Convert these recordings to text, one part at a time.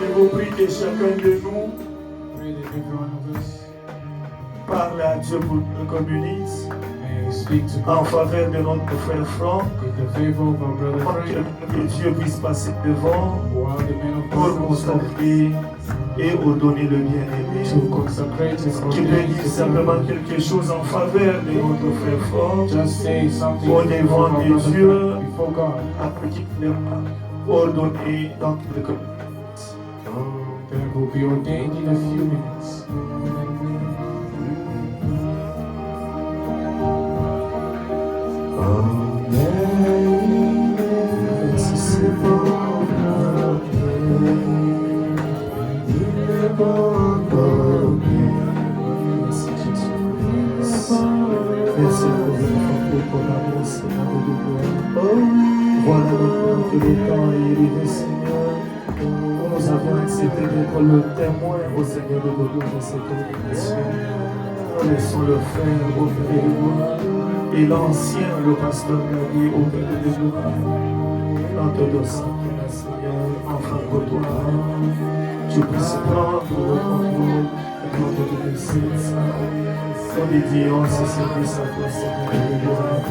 Je vous prie que chacun de nous parle à Dieu pour le communiste en faveur de notre frère Franck, que Dieu puisse passer devant pour consacrer et ordonner le bien-aimé. Qui peut dire simplement quelque chose en faveur de notre frère Franck, au devant de Dieu, après qu'il a ordonné dans le communiste. That will be ordained in a few minutes. Voilà maintenant que le temps est arrivé, Seigneur. Nous avons accepté d'être le témoin au Seigneur de l'audio de cette ordination. Nous laissons le frère au Père de gloire et l'ancien, le pasteur Gabriel au Père de gloire. Dans te dossier, Seigneur, enfin pour toi, tu puisses prendre le contrôle et prendre de l'essence. Nous dédions ce service à toi, Seigneur de gloire.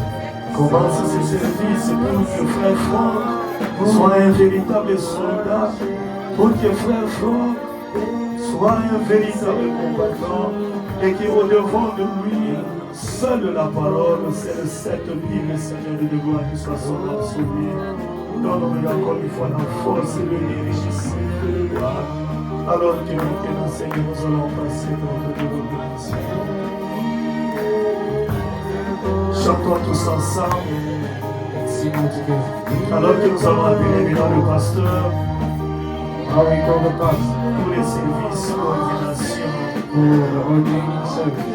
Commence ce service pour que frère Franck soit un véritable soldat, pour que frère Franck soit un véritable combattant et qu'au devant de lui, seule la parole, c'est cette Bible, Seigneur de gloire, qui soit son absolu. Donne-nous encore une fois la force et le diriger de gloire. Alors que maintenant, Seigneur, nous allons passer dans notre bénédiction. Chantons tous ensemble. Alors que nous allons appeler maintenant le pasteur How we call the pastor pour les services d'ordination. for the ordaining service.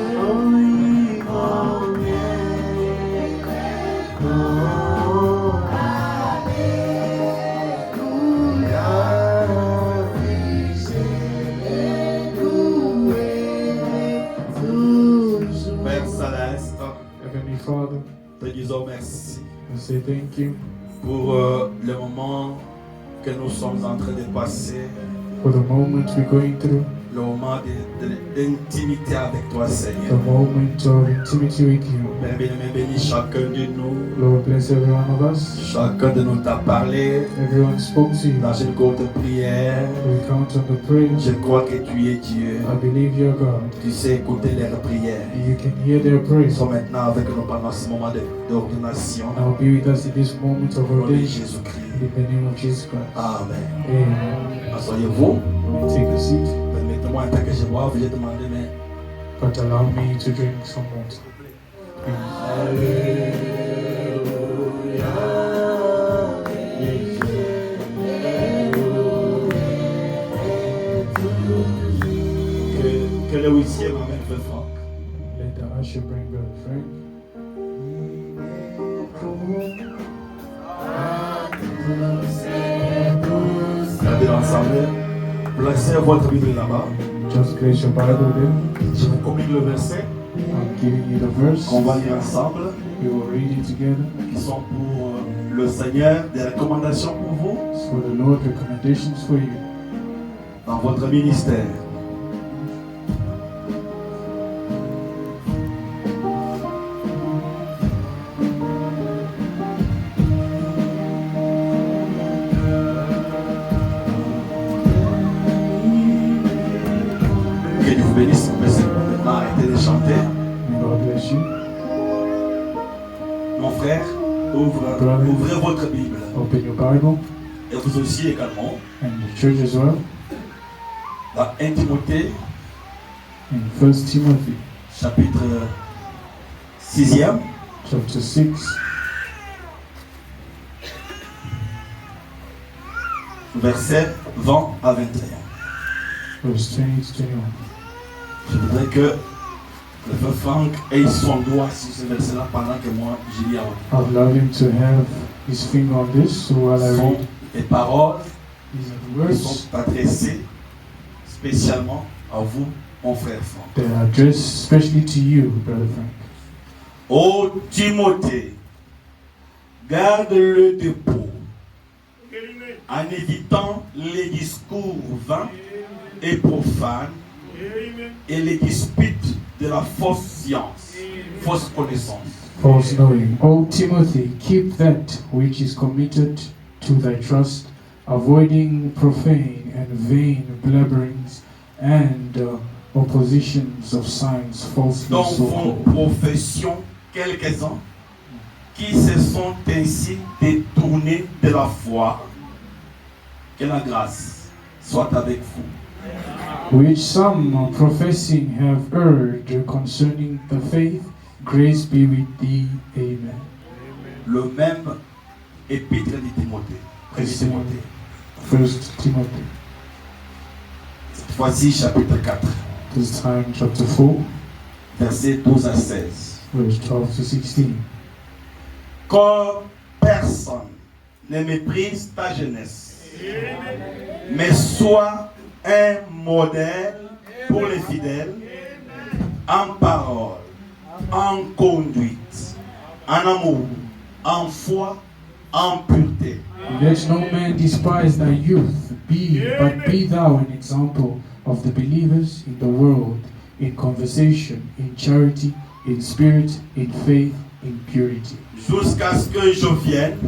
Père Céleste, Heavenly Father, te disons merci I say thank you pour le moment que nous sommes en train de passer, for the moment we're going through, le moment d'intimité avec toi, the Seigneur. moment of intimacy with you. Père bien-aimé, bénis chacun de nous. Lord, bless every one of us. Chacun de nous t'a parlé Everyone spoke to you. dans une courte prière. We count on the prayer. Je crois que tu es Dieu. I believe you're God. Tu sais écouter leurs prières. You can hear their praise. Sois maintenant avec nous pendant ce moment d'ordination. Now be with us in this moment of Au nom de ordination. Jésus-Christ. In the name of Jesus Christ. Amen. Amen. Asseyez-vous. Take a seat, Permettez-moi un peu que je boive. Je vais demander, mais but allow me to drink some water. que le huissier m'amène Frère Franck. Let the usher bring Brother Frank. Regardez l'ensemble. Placez votre Bible là-bas. Just place your Bible there. Je vous communique le verset I'm giving you the verse. qu'on va lire ensemble, We will read it together. qui sont pour le Seigneur, des recommandations pour vous It's for the Lord, recommendations for you dans votre ministère. Que Dieu vous bénisse. Vous pouvez maintenant arrêter de chanter. May God bless you. Mon frère, ouvrez votre Bible. Open your Bible Et vous aussi également. and the church as well. Dans 1 Timothée, In 1 Timothy chapitre 6e, chapter 6, verset 20 à 21. verse 20 to 21. Je voudrais que le frère Franck ait son doigt sur ce verset-là pendant que moi je lis à haute I'd love him to have his finger on this, so while I voix. read Les paroles these are the qui words sont adressées spécialement à vous, mon frère Franck. that are addressed especially to you, Brother Frank. Ô Timothée, garde le dépôt en évitant les discours vains et profanes et les disputes de la fausse science, fausse connaissance. False knowing. O Timothy, keep that which is committed to thy trust, avoiding profane and vain blabberings and oppositions of signs falsely Dont so font called, profession quelques-uns qui se sont ainsi détournés de la foi. Que la grâce soit avec vous. which some professing have erred concerning the faith. Grace be with thee. Amen. Le même épître de Timothée. Premier Timothée. 1 Timothy, Cette fois-ci, chapitre 4, this time chapter 4, versets 12 à 16. verse 12 to 16. Que personne ne méprise ta jeunesse, mais sois un modèle pour les fidèles, en parole, en conduite, en amour, en foi, en pureté. Let no man despise thy youth, but be thou an example of the believers in the world, in conversation, in charity, in spirit, in faith, in purity. Jusqu'à ce que je vienne,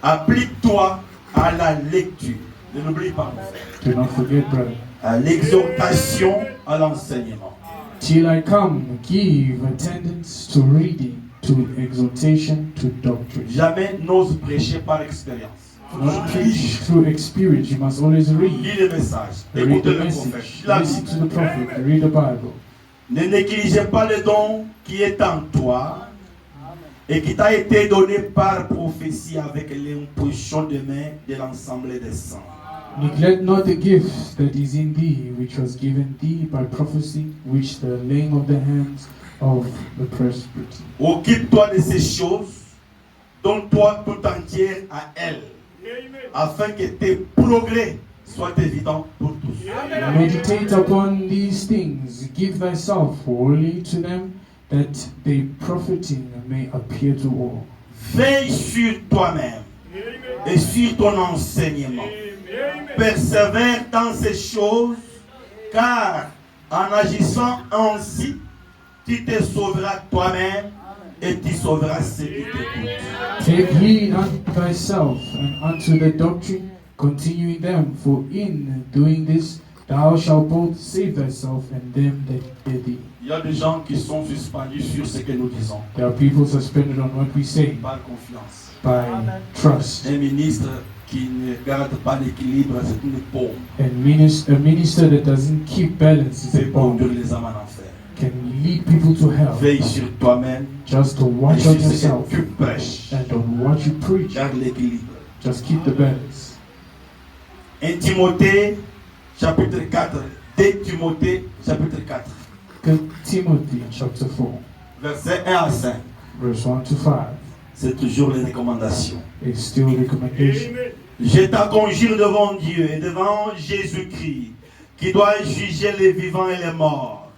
applique-toi à la lecture. Ne l'oublie pas, mon frère. Do not forget, brother. À l'exhortation, à l'enseignement. Till I come, give attendance to reading, to exhortation, to doctrine. Jamais n'ose prêcher par expérience. Not preach through experience, you must always read. Lis le message, Read écoute the le message, prophète, la listen Bible. to the prophet, read the Bible. Ne négligez pas le don qui est en toi et qui t'a été donné par prophétie avec l'imposition de main de l'ensemble des saints. Neglect not the gift that is in thee, which was given thee by prophecy, which the laying of the hands of the presbytery. Occupe-toi de ces choses, donne-toi tout entière à elles, afin que tes progrès soient évidents pour tous. Meditate upon these things, give thyself wholly to them, that they profiting may appear to all. Veille sur toi-même et sur ton enseignement. Persévère dans ces choses Car en agissant ainsi, tu te sauveras toi-même et tu sauveras ceux qui t'écoutent. Take heed unto thyself and unto the doctrine, continuing them, for in doing this thou shalt both save thyself and them that hear thee. Il y a des gens qui sont suspendus sur ce que nous disons. There are people suspended on what we say Par confiance. by trust. Un ministre qui ne garde pas l'équilibre, c'est une bombe. And a minister that doesn't keep balance is a C'est bomb. conduire les âmes en enfer. Can lead people to hell. Veille sur toi-même Just to et watch sur on ce yourself que tu prêches. and on what you preach. Garde l'équilibre. Just keep the balance. 1 Timothée, chapitre 4. 2 Timothée, chapitre 4. Timothy chapter 4, Versets 1 à 5. verse 1 to 5. C'est toujours les recommandations. It's still a recommendation. Je t'en conjure devant Dieu et devant Jésus-Christ, qui doit juger les vivants et les morts,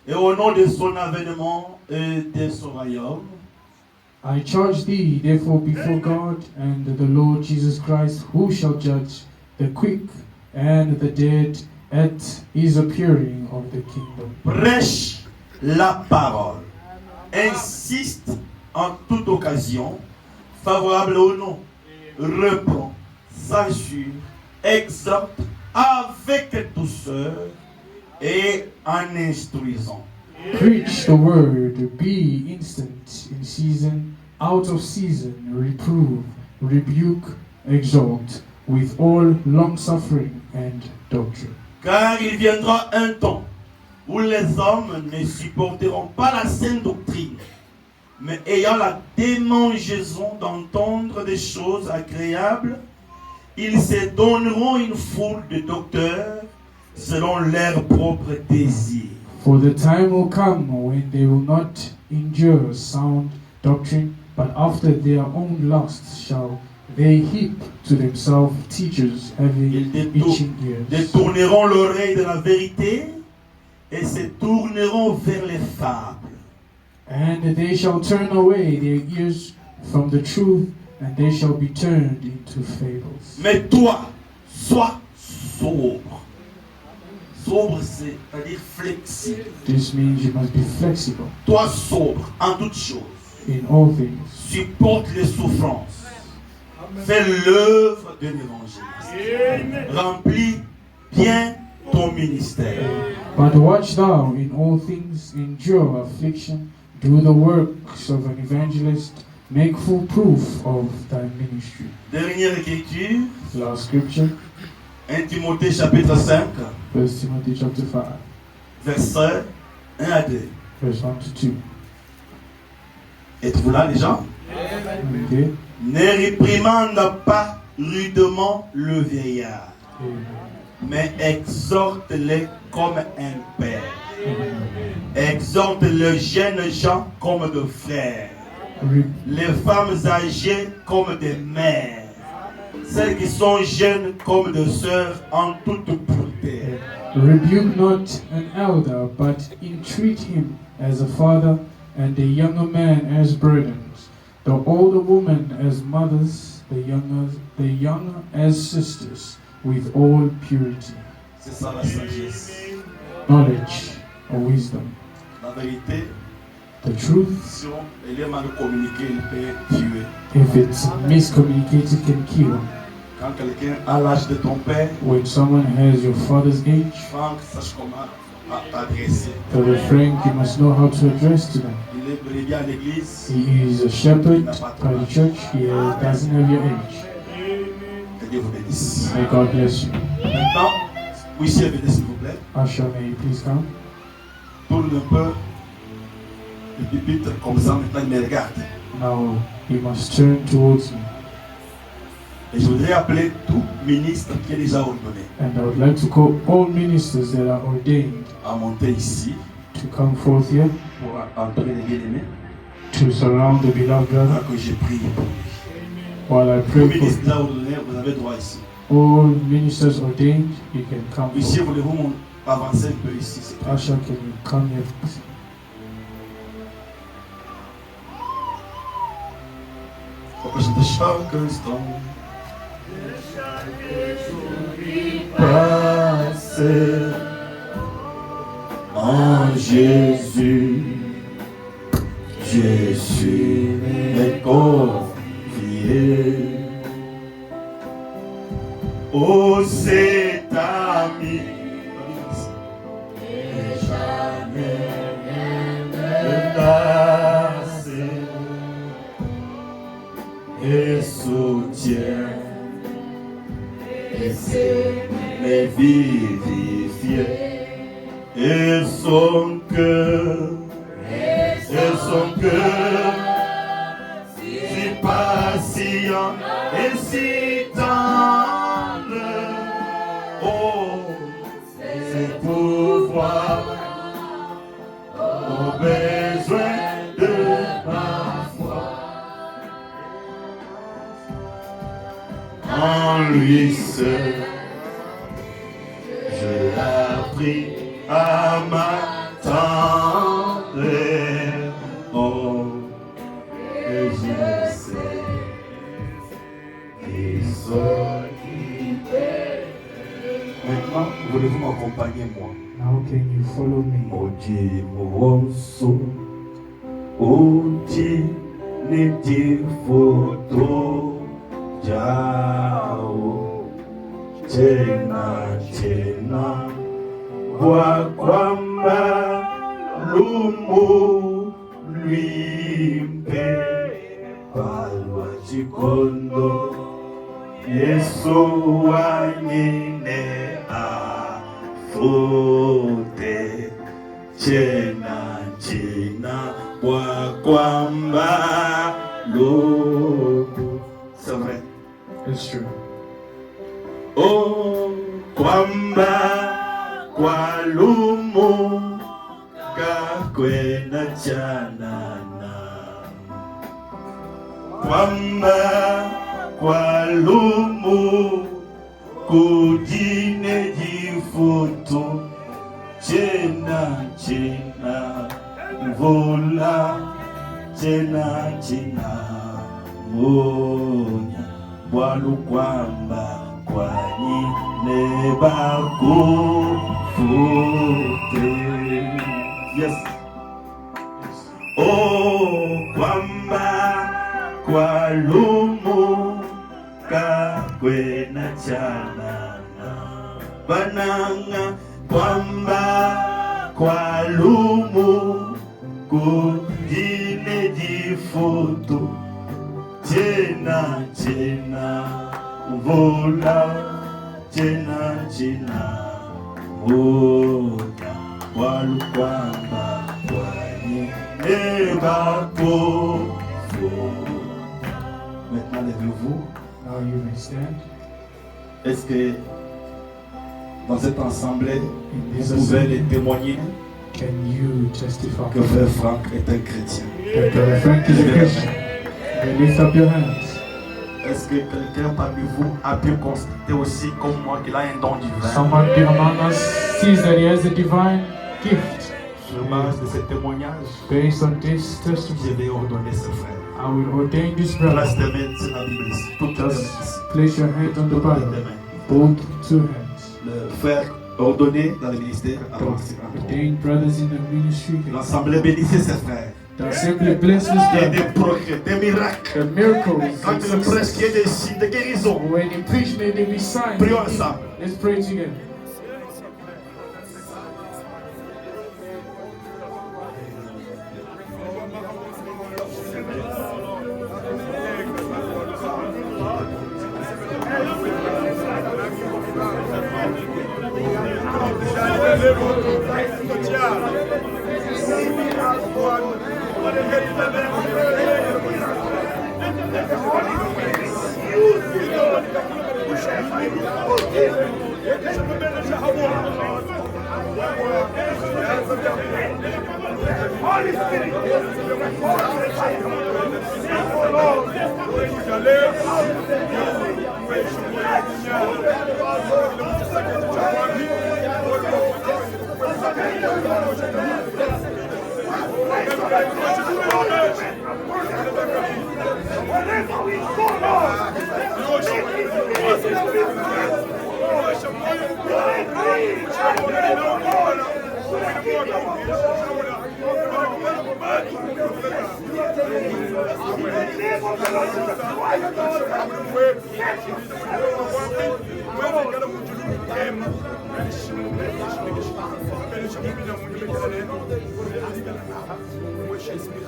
et au nom de son avènement et de son royaume, I charge thee, therefore, before God and the Lord Jesus Christ, who shall judge the quick and the dead at his appearing of the kingdom. prêche la parole, insiste en toute occasion, favorable au nom, reprend, censure, exhorte avec douceur et en instruisant. Preach the word, be instant in season, out of season, reprove, rebuke, exhort, with all long suffering and doctrine. Car il viendra un temps où les hommes ne supporteront pas la saine doctrine, mais ayant la démangeaison d'entendre des choses agréables, ils se donneront une foule de docteurs selon leurs propres désirs. For the time will come when they will not endure sound doctrine, but after their own lusts shall they heap to themselves teachers having Ils itching ears. détourneront l'oreille de la vérité et se tourneront vers les fables. And they shall turn away their ears from the truth, and they shall be turned into fables. Mais toi, sois sobre. Sobre, c'est-à-dire flexible. This means you must be flexible Toi sobre en toutes choses. in all things. Supporte les souffrances. Fais l'œuvre de l'évangile. Remplis bien ton ministère. But watch thou in all things, endure affliction, do the works of an evangelist, make full proof of thy ministry. Dernière écriture, Last scripture, 1 Timothée chapitre 5, 1 Timothy chapter 5, versets 1 à 2. verse 1 to 2. Êtes-vous là les gens? Okay. Ne réprimande pas rudement le vieillard, Amen. mais exhorte-le comme un père. Amen. Exhorte le jeune gens comme de frères, les femmes âgées comme des mères, celles qui sont jeunes comme des sœurs en toute pureté. Rebuke not an elder, but entreat him as a father, and the younger man as burdens, the older woman as mothers, the younger as sisters, with all purity. C'est ça la sagesse. Knowledge or wisdom. La vérité, The truth, si elle est mal communiquée, elle peut tuer. if it's miscommunicated, can kill. Quand quelqu'un a l'âge de ton père, When someone has your father's age, Franck sache comment t'adresser. tell a friend you must know how to address to them. Il est brebis à l'église, He is a shepherd by the church. He doesn't have your age. que Dieu vous bénisse. May God bless you. Maintenant, oui, chef, venez s'il vous plaît. Usher, may you please come. Tourne un peu le pupitre comme ça, maintenant il me regarde. Now he must turn towards me. Et je voudrais appeler tout ministre qui est déjà ordonné And I would like to call all ministers that are ordained à monter ici to come forth here pour entrer les bien-aimés, to surround the beloved brother alors que j'ai prié pour lui. while I Tout pray ministre for déjà ordonné, vous avez droit ici. all ministers ordained. You can come Ici, forth. voulez-vous avancer un peu ici, s'il vous plaît. Usher, can you come here? Please? Pour que je te chaque instant. Passer Jésus, je suis confié. Oh, cet ami, et jamais ne lasser, et soutient, et sait me vivifier, et son cœur, si patient et si tendre, oh, c'est pouvoir au besoin de ma foi. En lui seul, j'ai appris à m'attendre. Oh, et je sais qu'ils sont guidés. Maintenant, voulez-vous m'accompagner, moi? Now can you follow me? Oji mowoso, oji niti foto jao, chena chena, kwa kwamba lumu luimpe, palwa chikondo, Yesu wanyine afute, chena chena, kwa kwamba lumu. C'est vrai. It's true. Oh, kwamba kwa lumu kakwena chanana, kwamba kwa lumu kujine jifutu, chena chena mvula, chena chena monya, bwalu kwamba kwani nebakufute. Yes. Oh, kwamba kwa lumu kakwena chanana, bananga kwamba kwa lumu kujine jifutu, chena chena mvula, chena chena monya, walu kwamba kwani nebakofu. Maintenant, levez-vous. Now you may stand. Est-ce que dans cette assemblée, In this vous pouvez assembly, les témoigner can you testify que Frère Franck est un chrétien? that Brother Frank is a Christian? You lift up your hands. Est-ce que quelqu'un parmi vous a pu constater aussi comme moi qu'il a un don divin? Someone among us sees that he has a divine gift. Sur base de ce témoignage, Based on this testimony, je vais ordonner ce frère. I will ordain this brother. Place tes mains sur la Bible ici. Toutes les mains ici. Just place your hand on the Toutes les Bible. mains. Both two hands. Le frère ordonné dans le ministère a participé. Ordained brothers in the ministry. L'assemblée bénissait ses frères. The assembly blesses Il y a them. des progrès, des miracles. The miracles. Quand il prêche, il y a des signes de guérison. When you preach, may there be signs. Prions ensemble. Let's pray together.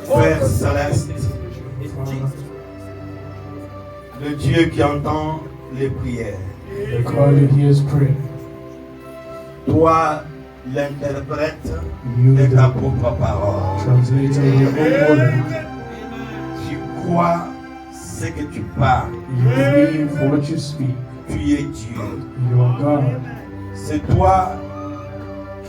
Père céleste, le Dieu qui entend les prières, The God who hears prayer. toi l'interprète You, de ta the propre parole. translator of your own word. Tu crois ce que tu parles, You believe what you speak. tu es Dieu. You are God. C'est toi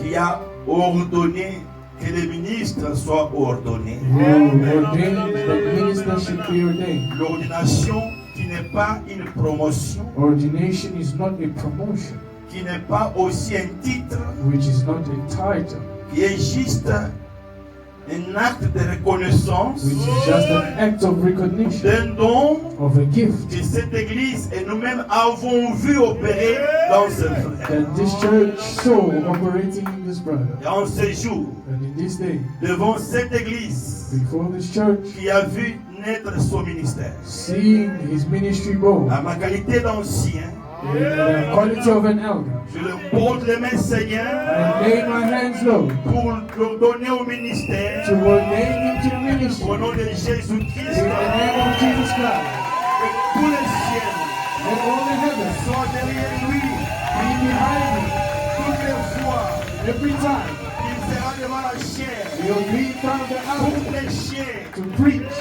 qui as ordonné que les ministres soient ordonnés. You ordained that ministers should be ordained. L'ordination qui n'est pas une promotion, Ordination is not a promotion, qui n'est pas aussi un titre, which is not a title, qui est juste un acte de reconnaissance which is just an act of recognition d'un don of a gift que cette église et nous-mêmes avons vu opérer dans ce frère. that this church saw operating in this brother. Et en ce jour, And in this day, devant cette église before this church, qui a vu naître son ministère, seeing his ministry born à ma qualité d'ancien, in the quality of an elder, je le pose les mains, Seigneur, I lay my hands low pour le donner au ministère, to ordain him to the ministry au nom de in Jésus-Christ, the name of Jesus Christ. que tous les ciels Let all the heavens soient derrière lui, be behind him toutes les fois every time qu'il sera devant la chair, he will be in front of the pour altar prêcher, to preach.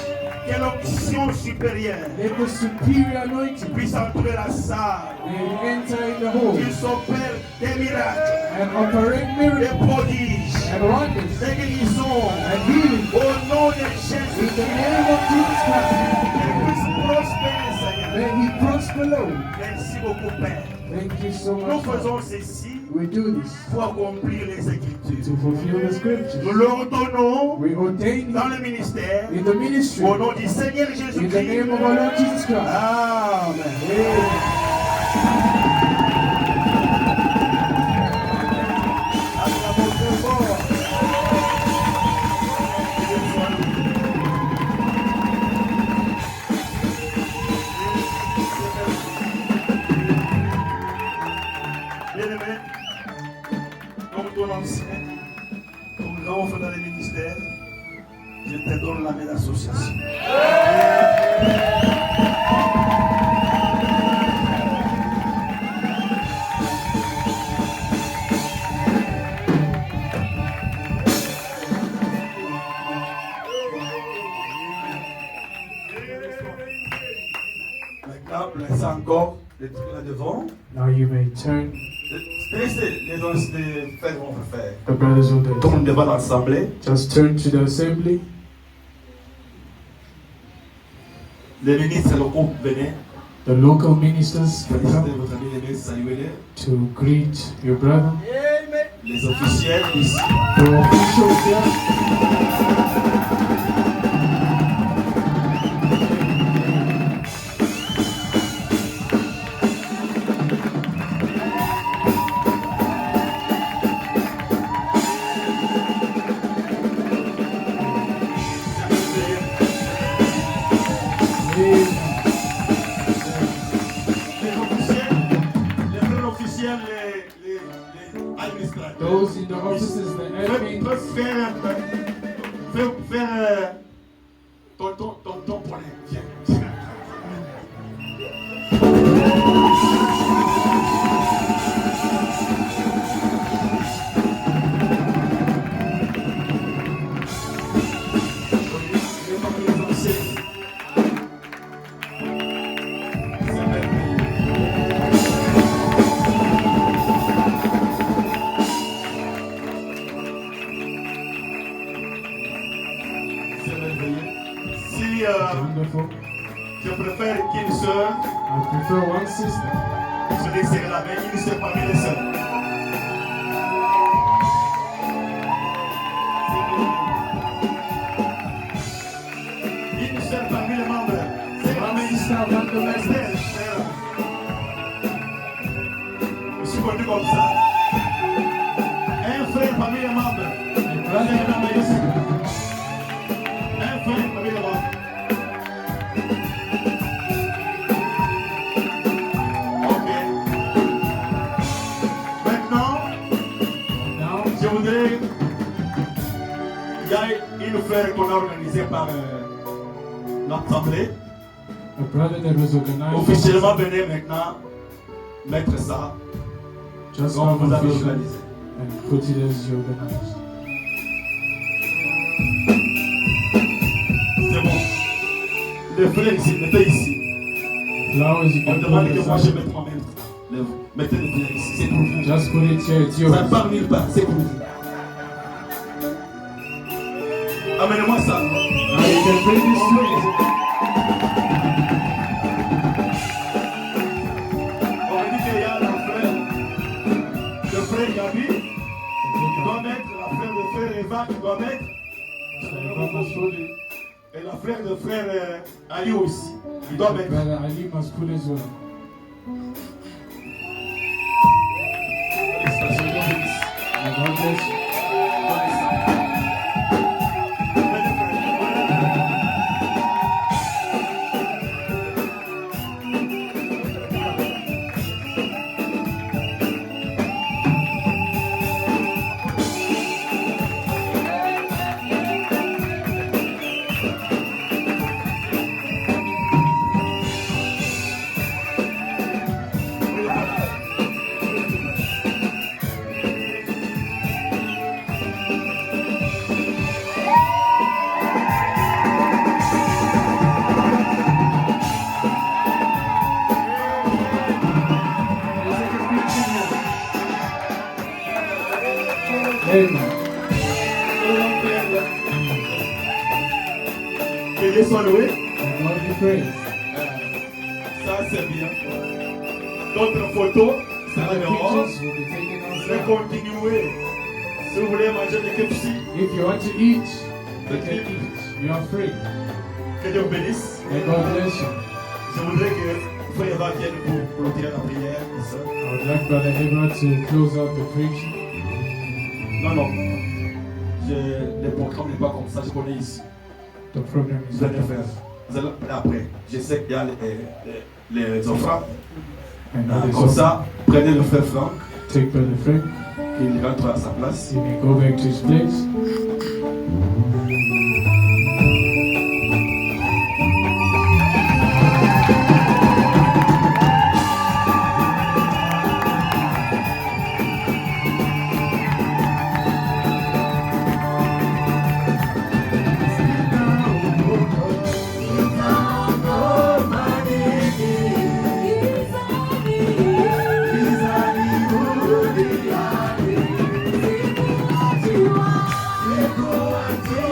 que l'onction supérieure Let the superior anointing puisse entrer la salle, may enter in the home qu'il s'opère des miracles, and operate des miracles prodiges, and wonders des guérisons, and healing au nom de in Jésus, the name of Jesus Christ. qu'il puisse prospérer, Seigneur. May he prosper, Lord. Merci beaucoup, Père. Thank you so Nous much. faisons Lord. ceci We do this pour accomplir les Écritures. to fulfill the Nous scriptures. leur donnons We ordain dans him le ministère in the ministry au nom du Seigneur in the Jésus-Christ. name of our Lord Jesus Christ. Amen. Acclamons très fort. Bien-aimé, comme ton ancien, ton grand frère dans le ministère, je te donne la main d'association. Maintenant, placez encore les trucs là devant. Now you may turn. Laissez les frères vont faire. The brothers will do. Tourne devant l'assemblée. Just turn to the assembly. Les ministres locaux, venez. The local ministers will Félicitez come votre ami aimé, saluez-les. to greet your brother. Les officiels ici. The officials here. Les frères officiels, les administrateurs. Those in the offices, the admin. Faire ton poney. Viens. Si Wonderful. je préfère qu'une sœur I prefer one sister. se desserre la main, une sœur parmi les sœurs. Une sœur parmi les membres. C'est la main ici. Esther, frère. Je suis connu comme ça. Un frère parmi les membres. Je voudrais, il y a une fête qu'on a organisée par l'Assemblée. A brother that was organized. Officiellement, venez maintenant mettre ça Just comme come vous avez officially organisé. and put it as you organized. C'est bon. Les fleurs ici, mettez ici. Flowers you On can demande put que moi aside. je mette moi-même. Mettez les fleurs ici, c'est pour vous. Just put it here, it's yours. Ça ne part nulle part, c'est pour vous. Amenez-moi ça. Now you can bring this to me. On me dit qu'il y a la fleur. Le frère Gabi, il doit mettre la fleur de frère Eva, il doit mettre. Et la fleur de frère Ali aussi, il doit mettre. Brother Ali must put as well. May God bless you. Amen. Que Dieu soit loué. And God be praised. Ça c'est bien. D'autres photos, ça va Other dehors. pictures will be taken Je vais outside. continuer. Si vous voulez manger des KFC, If you want to eat, le you can clip, eat. You are free. que Dieu vous bénisse. May God bless you. Je voudrais que Frère Eva vienne pour clôturer la prière. et ça. I would like Brother Eva to close out the preaching. Non, non. Le programme n'est pas comme ça, je connais ici. The program is Vous allez faire. Vous allez après. Je sais qu'il y a les offrandes. And that is Comme all. ça, prenez le frère Franck, Take Brother Frank. qu'il rentre à sa place. He may go back to his place. You are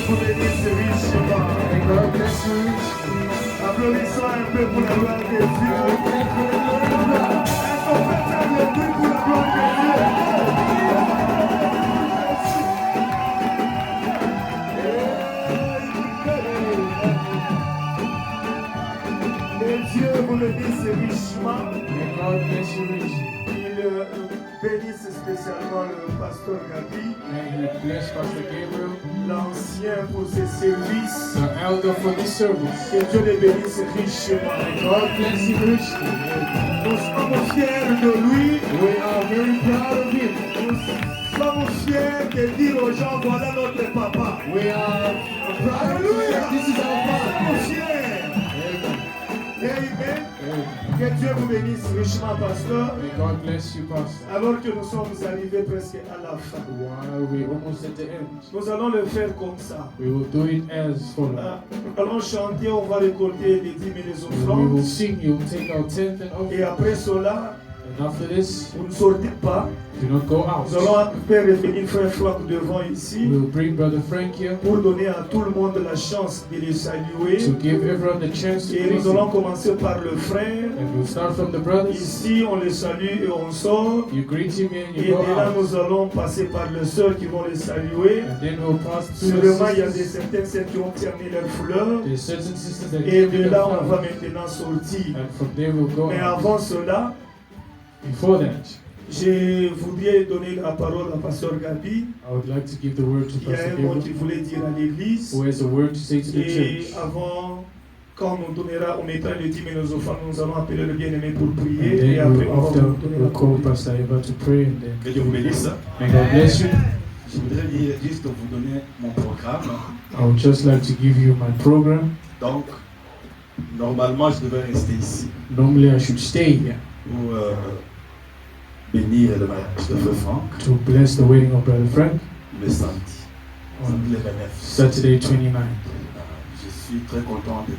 vous bénisse richement. May God bless you richly. Applaudissons un peu pour la gloire de Dieu. Est-ce qu'on peut faire le bruit pour la gloire de Dieu? Et Dieu vous le dise richement. May God bless you richly. Il bénisse spécialement le pasteur Gabi, May He bless Pastor Gabriel, l'ancien pour ses services. the elder for this service. Que Dieu les bénisse richement. May God bless you richly. Nous sommes fiers de lui. We are very proud of Him. Nous sommes fiers de dire aux gens, voilà notre papa. We are proud of Him. This is our Nous Father. sommes fiers. Amen. Que Dieu vous bénisse richement, pasteur. May God bless you, Pastor. Alors que nous sommes arrivés presque à la fin. While we're almost at the end, Nous allons le faire comme ça. we will do it as follows. Nous allons chanter, on va récolter les dîmes et les We offrandes. will sing, you will take our tenth and Et offering. après cela, And after this, vous ne sortez pas. do not go Nous out. allons faire revenir Frère Franck devant ici We'll bring Brother Frank here pour donner à tout le monde la chance de les saluer. to give everyone the chance to Et greet nous allons him. commencer par le frère. And we'll start from the brothers. Ici, on les salue et on sort. You greet him and Et you go de là, out. nous allons passer par les sœurs qui vont les saluer. And then we'll pass through the Seulement, il y a des sisters. certaines sœurs qui ont terminé leurs fleurs. There's certain sisters that Et give de me là, the on va flowers. maintenant sortir. And from there we'll go Mais out. avant cela, Before that, je voudrais donner la parole à Pasteur Gabi. I would like to give the word to Il y a Pastor un mot Gabriel, qu'il voulait dire à l'église. who has a word to say to the Et church. avant, quand on donnera, on mettra le dîme et nos offrandes, nous allons appeler le bien-aimé pour And prier. Et then après, we'll, on va after, vous donner la we'll call parole. Pastor Eva to pray and then Que Dieu vous bénisse. may God bless you. Je voudrais juste vous donner mon programme. I would just like to give you my program. Donc, normalement, je devais rester ici Normally I should stay here pour bénir le mariage de Frère Franck to bless the wedding of Brother Frank le samedi. Samedi on le 29. Saturday 29. Je suis très content de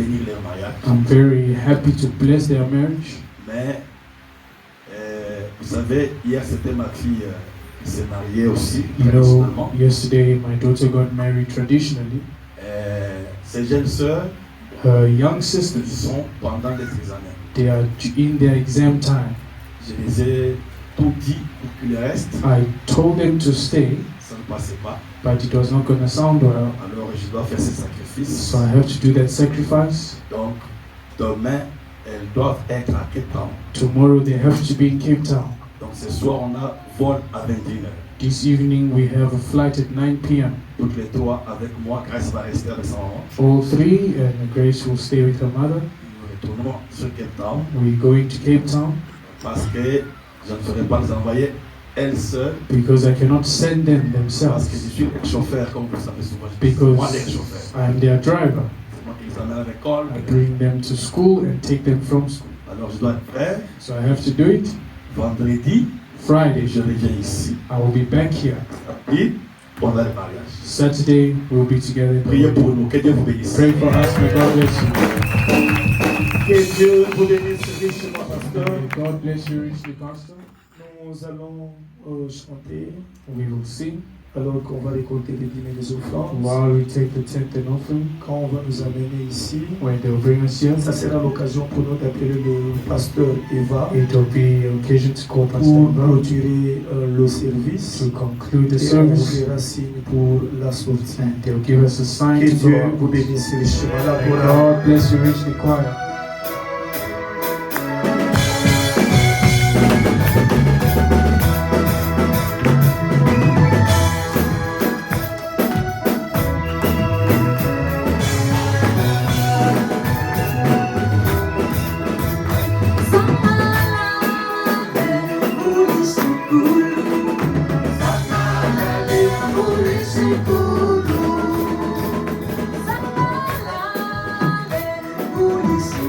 bénir leur mariage. I'm very happy to bless their marriage. Mais, vous savez, hier c'était ma fille qui s'est mariée aussi, You know, traditionnellement. yesterday my daughter got married traditionally. Ces jeunes sœurs, Her young ils sisters, sont pendant les examens. they are in their exam time. Je les ai tout dit pour qu'ils restent. I told them to stay, Ça ne passait pas. but it was not going to sound well. Alors je dois faire ces sacrifices. So I have to do that sacrifice. Donc, demain, elles doivent être à Cape Town. Tomorrow they have to be in Cape Town. Donc ce soir, on a vol à 21h. This evening we have a flight at 9 p.m. Toutes les trois avec moi. Grace va rester avec sa maman. All three, and Grace will stay with her mother. Nous retournons sur Cape Town We're going to Cape Town parce que je ne ferai pas les envoyer elles seules. because I cannot send them Parce que je themselves suis chauffeur, comme vous savez souvent. Je suis moi because l'ex-chauffeur. I'm their driver. C'est moi qui les amène à l'école. I bring them to school and take them from school. Alors je dois être prêt. So I have to do it. Vendredi, Friday, je reviens ici. I will be back here. Et pendant le mariage. Saturday, we'll be together. Priez pour nous. Que Dieu vous bénisse. Pray for us. May God bless you. Que Dieu vous bénisse richement, pasteur. May God bless you richly, Pastor. Nous allons chanter We will sing alors qu'on va récolter les dîmes et les offrandes. while we take the tenth and offering. Quand on va nous amener ici, When they'll bring us here, ça sera l'occasion pour nous d'appeler le pasteur Eva it will be an occasion to call Pastor pour Eva clôturer le service. to conclude the Et on vous service. fera signe pour la sortie. And they'll give us a sign Que to Dieu go vous out. bénisse richement. La May gloire. God bless you richly, choir. Polisi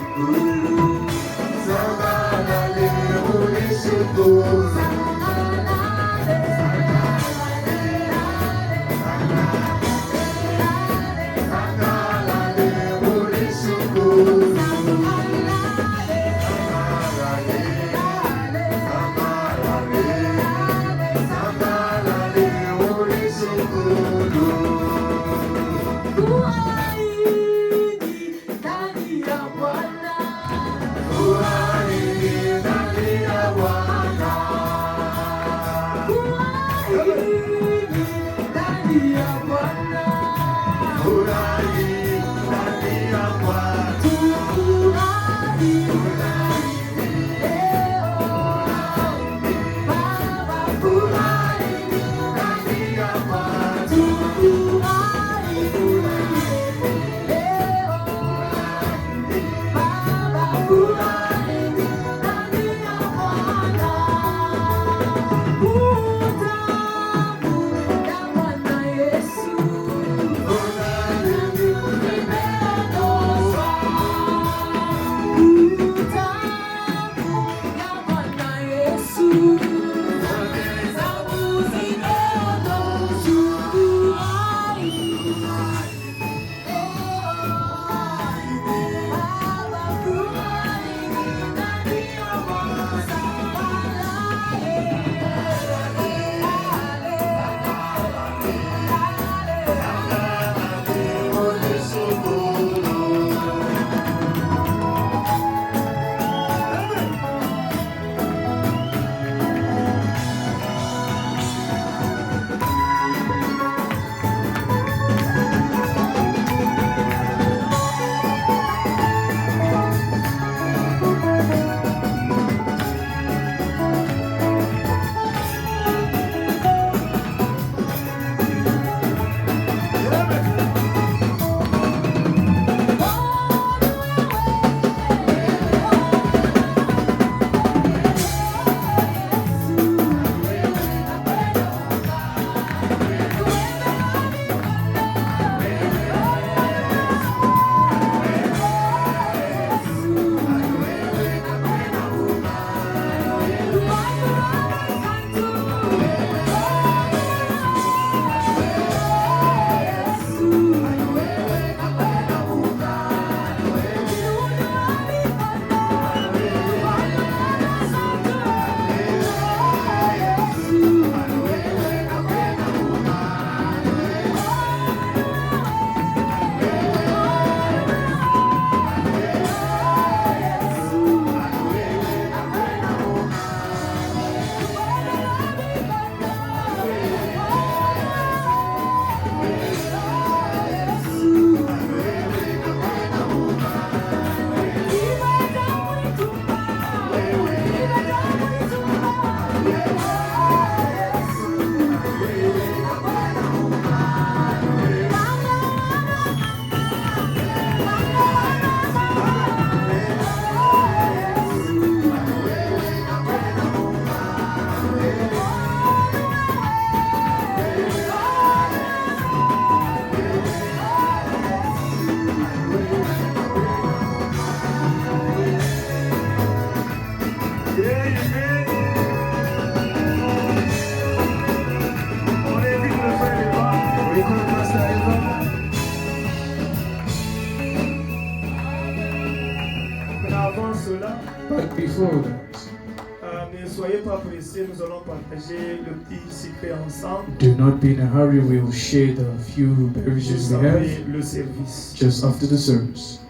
But before that, ne soyez pas pressés, nous allons partager le petit secret ensemble. do not be in a hurry. We will share the few beverages Juste we après have le service. just after the service.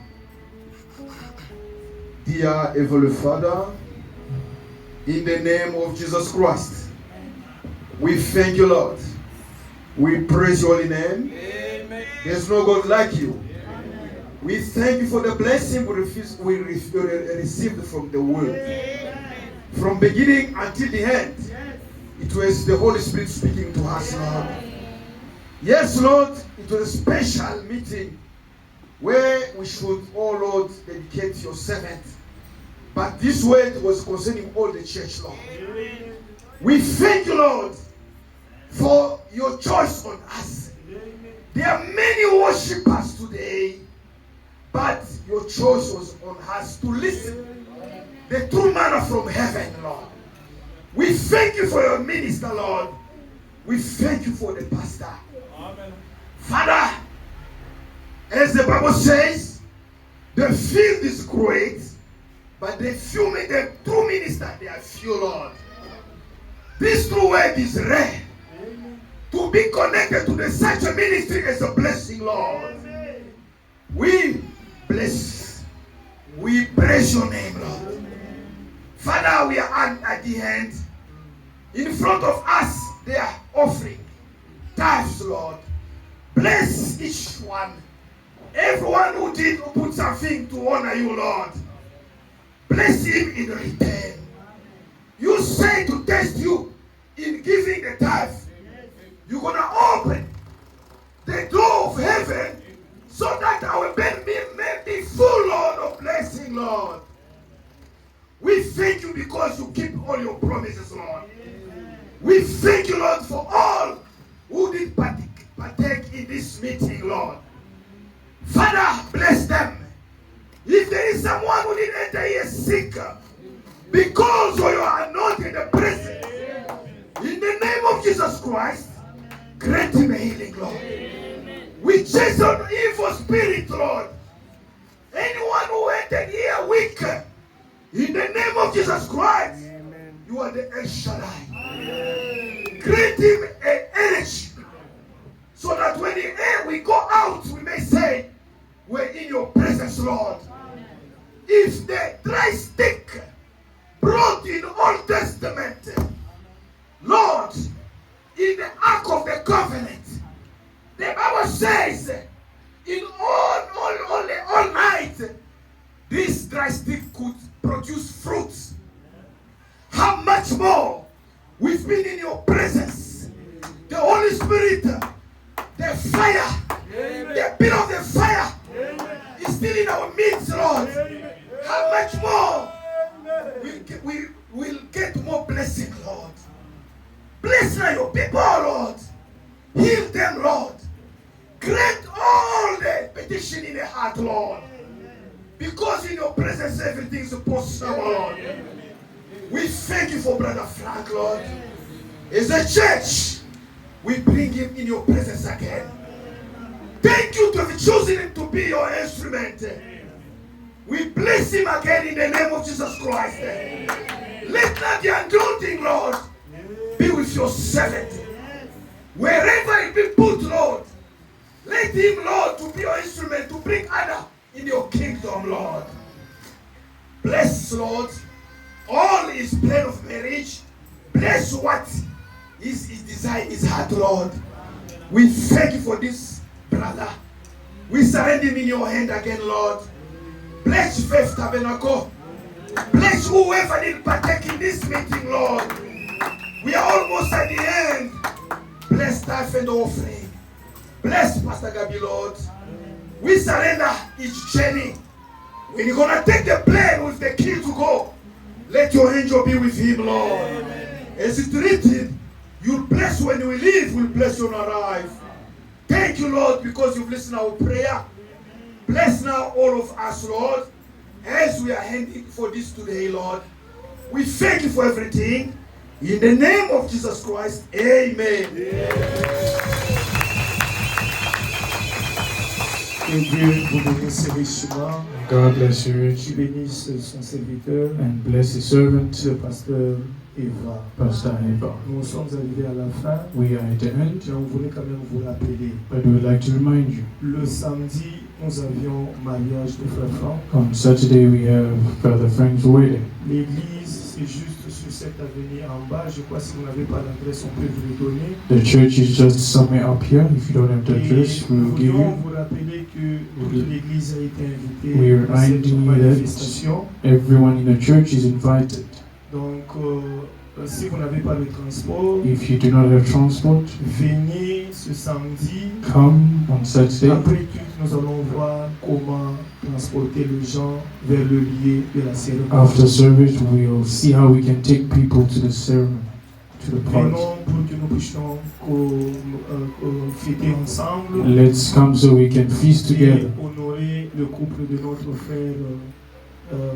Dear Heavenly Father, in the name of Jesus Christ, we thank you, Lord. We praise your holy name. Amen. There's no God like you. Amen. We thank you for the blessing we received from the world. Amen. From beginning until the end, it was the Holy Spirit speaking to us, Lord. Yes, Lord, it was a special meeting where we should, oh Lord, dedicate your servant. But this word was concerning all the church, Lord. Amen. We thank you, Lord, for your choice on us. Amen. There are many worshippers today, but your choice was on us to listen. The true manna from heaven, Lord. We thank you for your minister, Lord. We thank you for the pastor. Amen. Father, as the Bible says, the field is great, but the true minister, they are few, Lord. This true word is rare. Amen. To be connected to such a ministry is a blessing, Lord. Amen. We bless. We praise your name, Lord. Amen. Father, we are at the end. In front of us, they are offering tithes, Lord. Bless each one. Everyone who did put something to honor you, Lord. Bless him in return. You say to test you in giving the tithe. You're going to open the door of heaven so that I will be full, Lord, of blessing, Lord. We thank you because you keep all your promises, Lord. We thank you, Lord, for all who did partake in this meeting, Lord. Father, bless them. If there is someone who didn't enter here sick, because of your anointing presence, in the name of Jesus Christ, grant him a healing, Lord. We chase on evil spirit, Lord. Anyone who entered here weak, in the name of Jesus Christ, you are the El Shaddai. Grant him an energy, so that when we go out, we may say, we're in your presence, Lord. If the dry stick brought in Old Testament, Lord, in the Ark of the Covenant, the Bible says, in all night, this dry stick could produce fruits. How much more we've been in your presence? The Holy Spirit, the fire, the bit of the fire is still in our midst, Lord. How much more we will get more blessing, Lord. Bless now your people, Lord. Heal them, Lord. Grant all the petition in the heart, Lord. Because in your presence everything is possible, Lord. We thank you for Brother Frank, Lord. As a church, we bring him in your presence again. Thank you to have chosen him to be your instrument. We bless him again in the name of Jesus Christ. Let not the anointing, Lord, be with your servant. Wherever it be put, Lord, let him, Lord, to be your instrument to bring honor in your kingdom, Lord. Bless, Lord, all his plan of marriage. Bless what is his desire, his heart, Lord. We thank you for this brother. We surrender him in your hand again, Lord. Bless Faith Tabernacle. Bless whoever did partake in this meeting, Lord. We are almost at the end. Bless tithe and offering. Bless Pastor Gabi, Lord. We surrender each journey. When you're going to take the plane with the key to go, let your angel be with him, Lord. As it's written, you'll bless when we leave, we'll bless when we arrive. Thank you, Lord, because you've listened to our prayer. Bless now all of us, Lord, as we are handing for this today, Lord. We thank you for everything. In the name of Jesus Christ, amen. Que Dieu vous bénisse richement. God bless you Qui richly bénisse son serviteur, and bless his servant, le pasteur Eva. Pastor Eva. Nous sommes arrivés à la fin, We are at the end, mais on voulait quand même vous rappeler. but we would like to remind you. Le samedi, nous avions mariage de Frère Franck. On Saturday we have Brother Frank's wedding. L'église, c'est juste sur cette avenue en bas. Je crois que si vous n'avez pas l'adresse, on peut vous le donner. The church is just somewhere up here. If you don't have the Et address, we nous will give voulions you. vous rappeler que toute l'église a été invitée We are à cette reminding you manifestation. that everyone in the church is invited. Donc, si vous n'avez pas le transport, If you do not have transport, venez ce samedi. come on Saturday. Après tout, nous allons voir comment transporter les gens vers le lieu de la cérémonie. After service, we'll see how we can take people to the ceremony, to the party. Venons pour que nous puissions fêter ensemble Let's come so we can feast et together honorer le couple de notre frère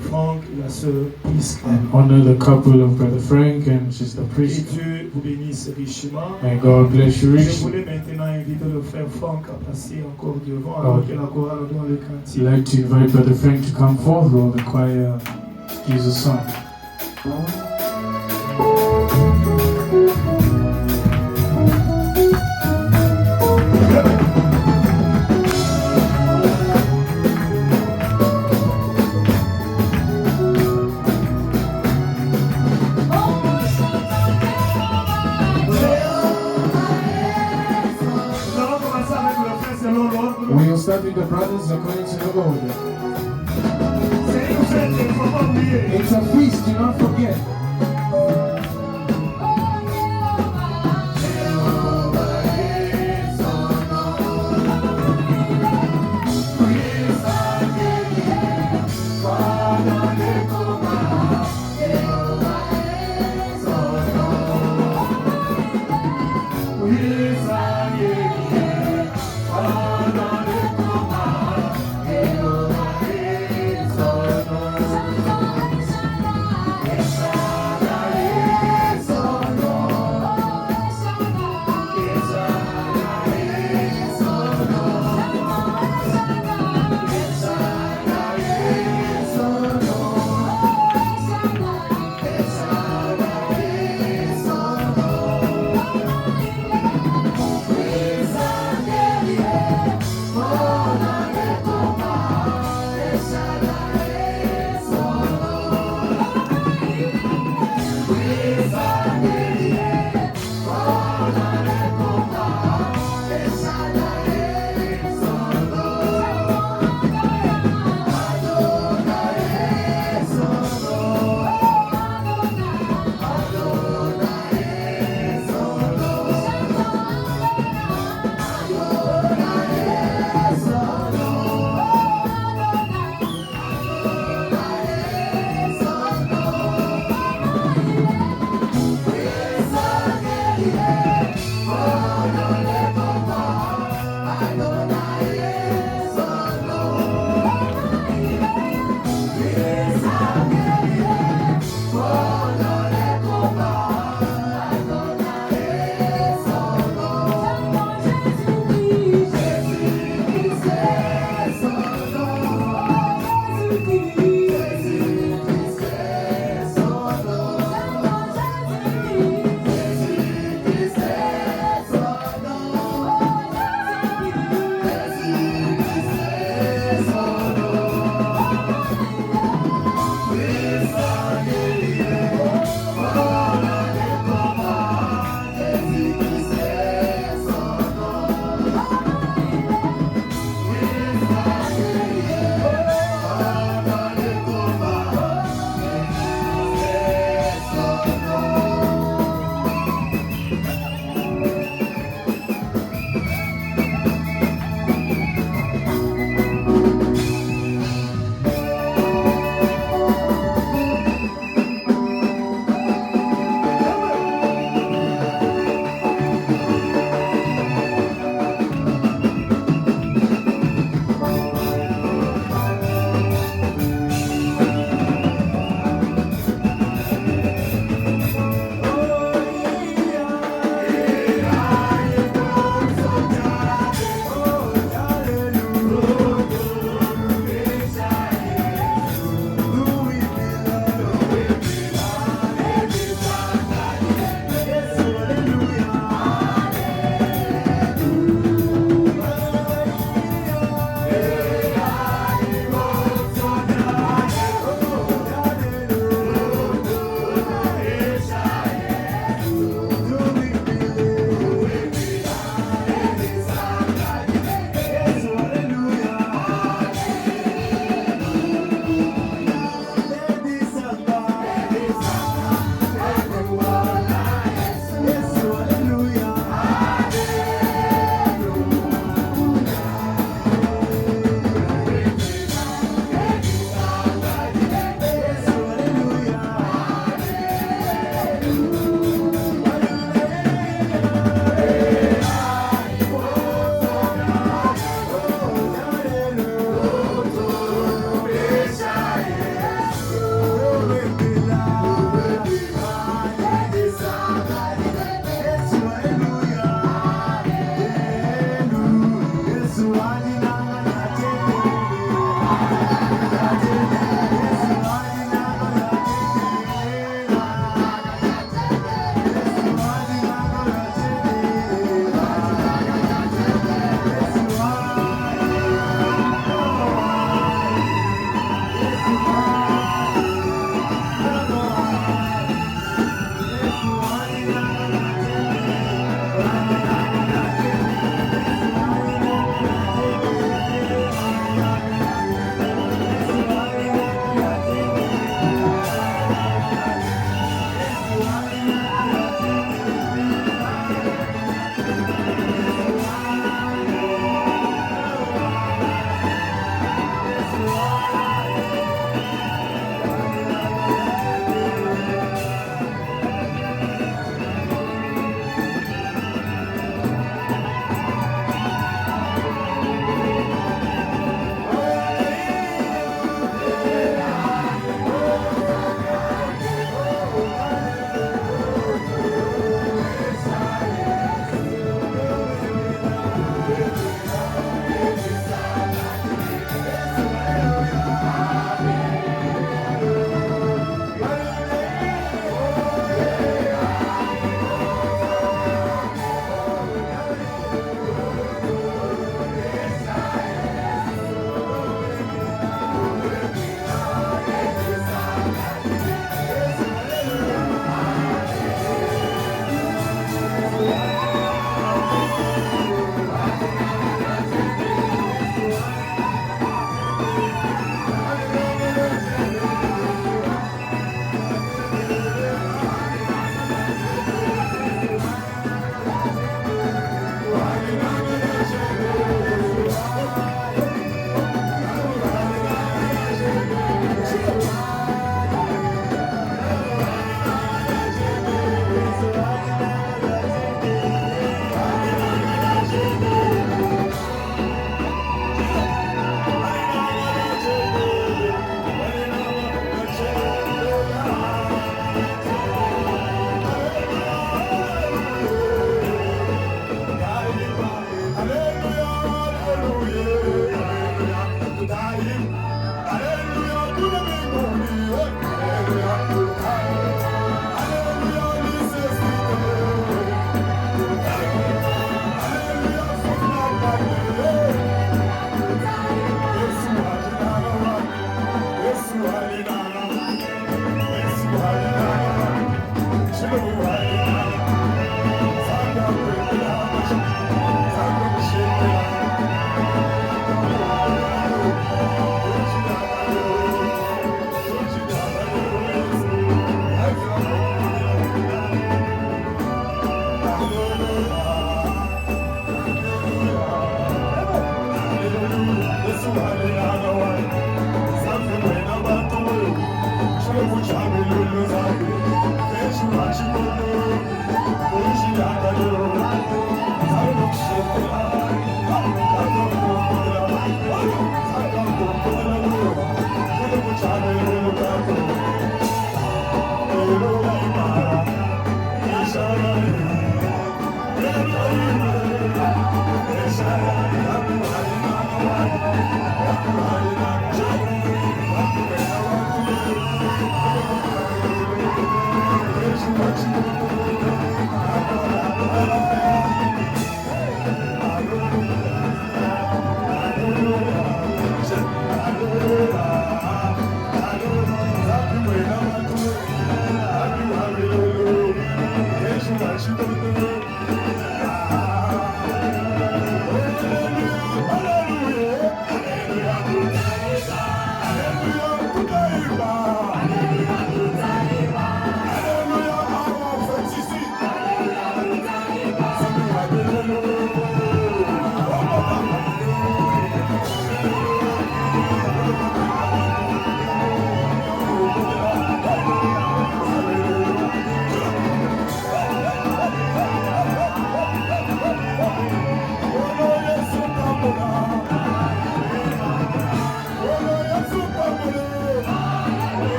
Franck et la sœur Priska. and honor the couple of Brother Frank and Sister Que Priska. Dieu vous bénisse richement. May God bless you Je richly. voulais maintenant inviter le frère Franck à passer encore devant alors que la chorale doit le cantique. I'd like to invite Brother Frank to come forth while the choir gives a song. Nous allons commencer avec le frère selon l'ordre. We'll start with the brothers according to the order. C'est une fête, il ne faut pas oublier. It's a feast, do not forget. Oh,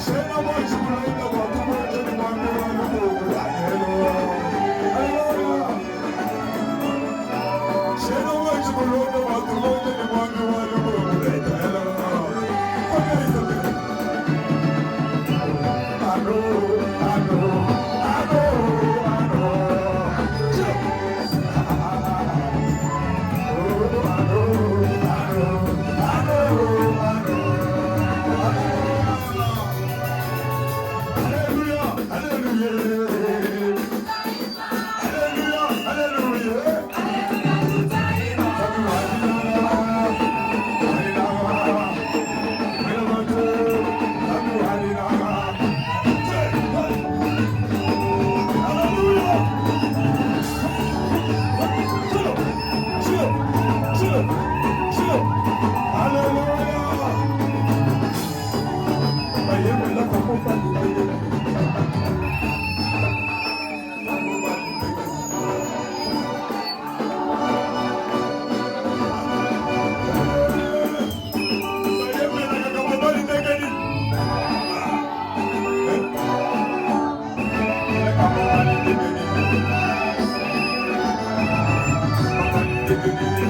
Shena mo chukula ina kwa kubo jeni mwangu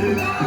Hallelujah.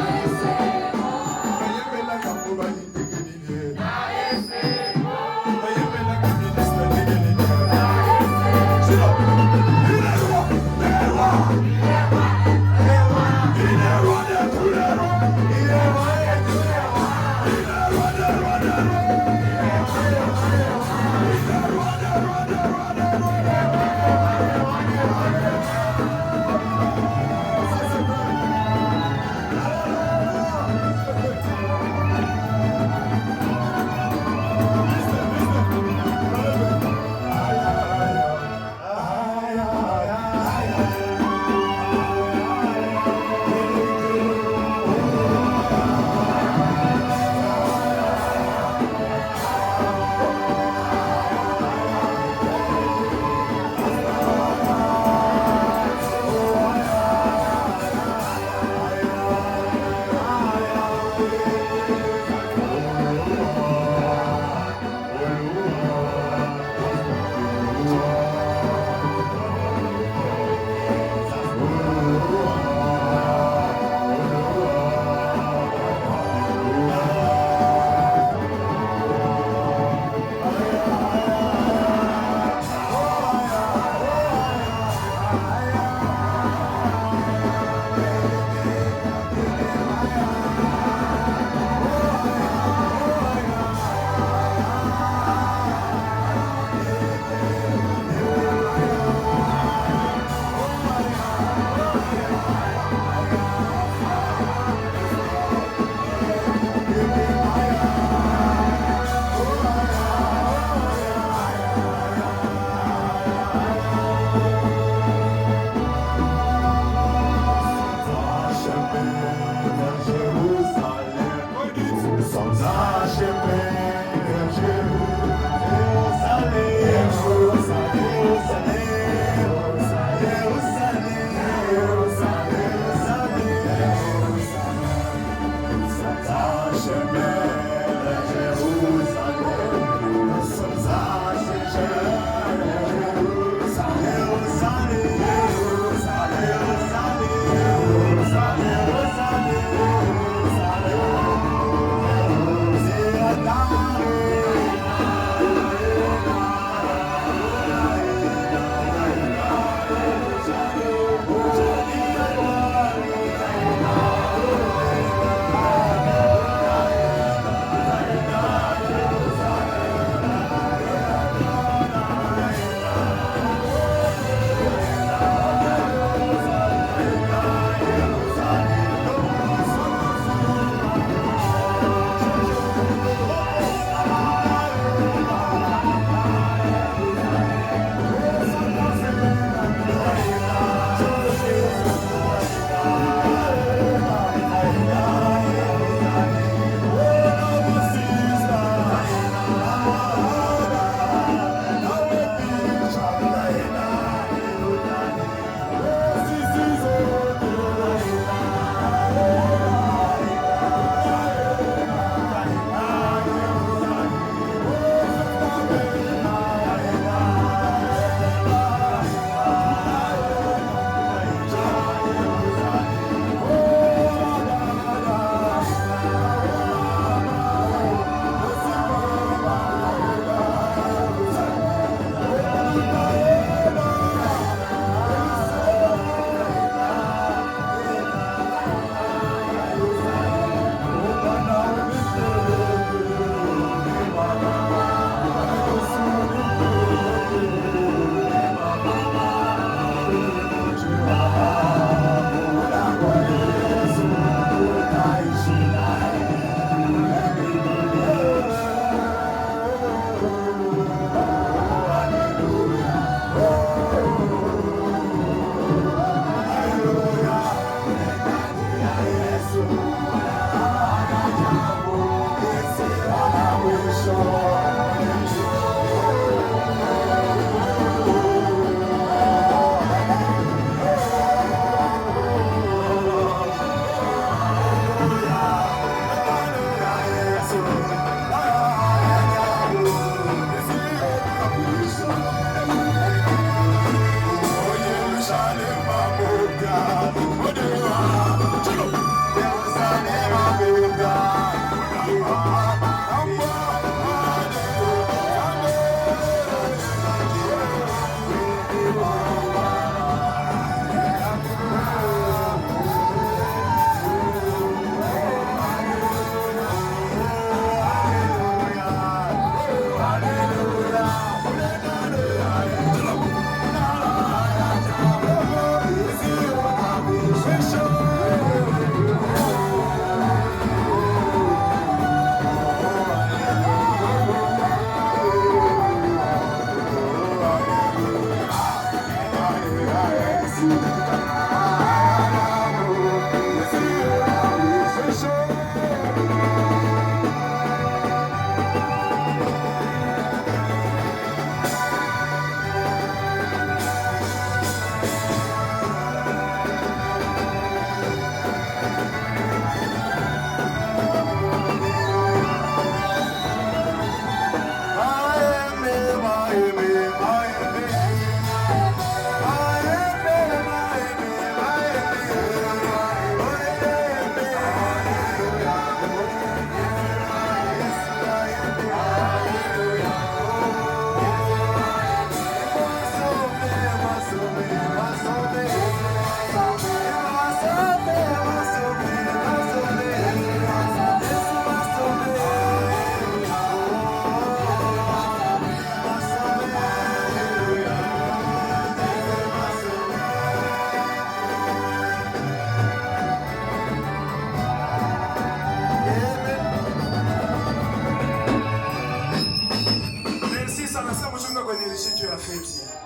réussi, tu as fait.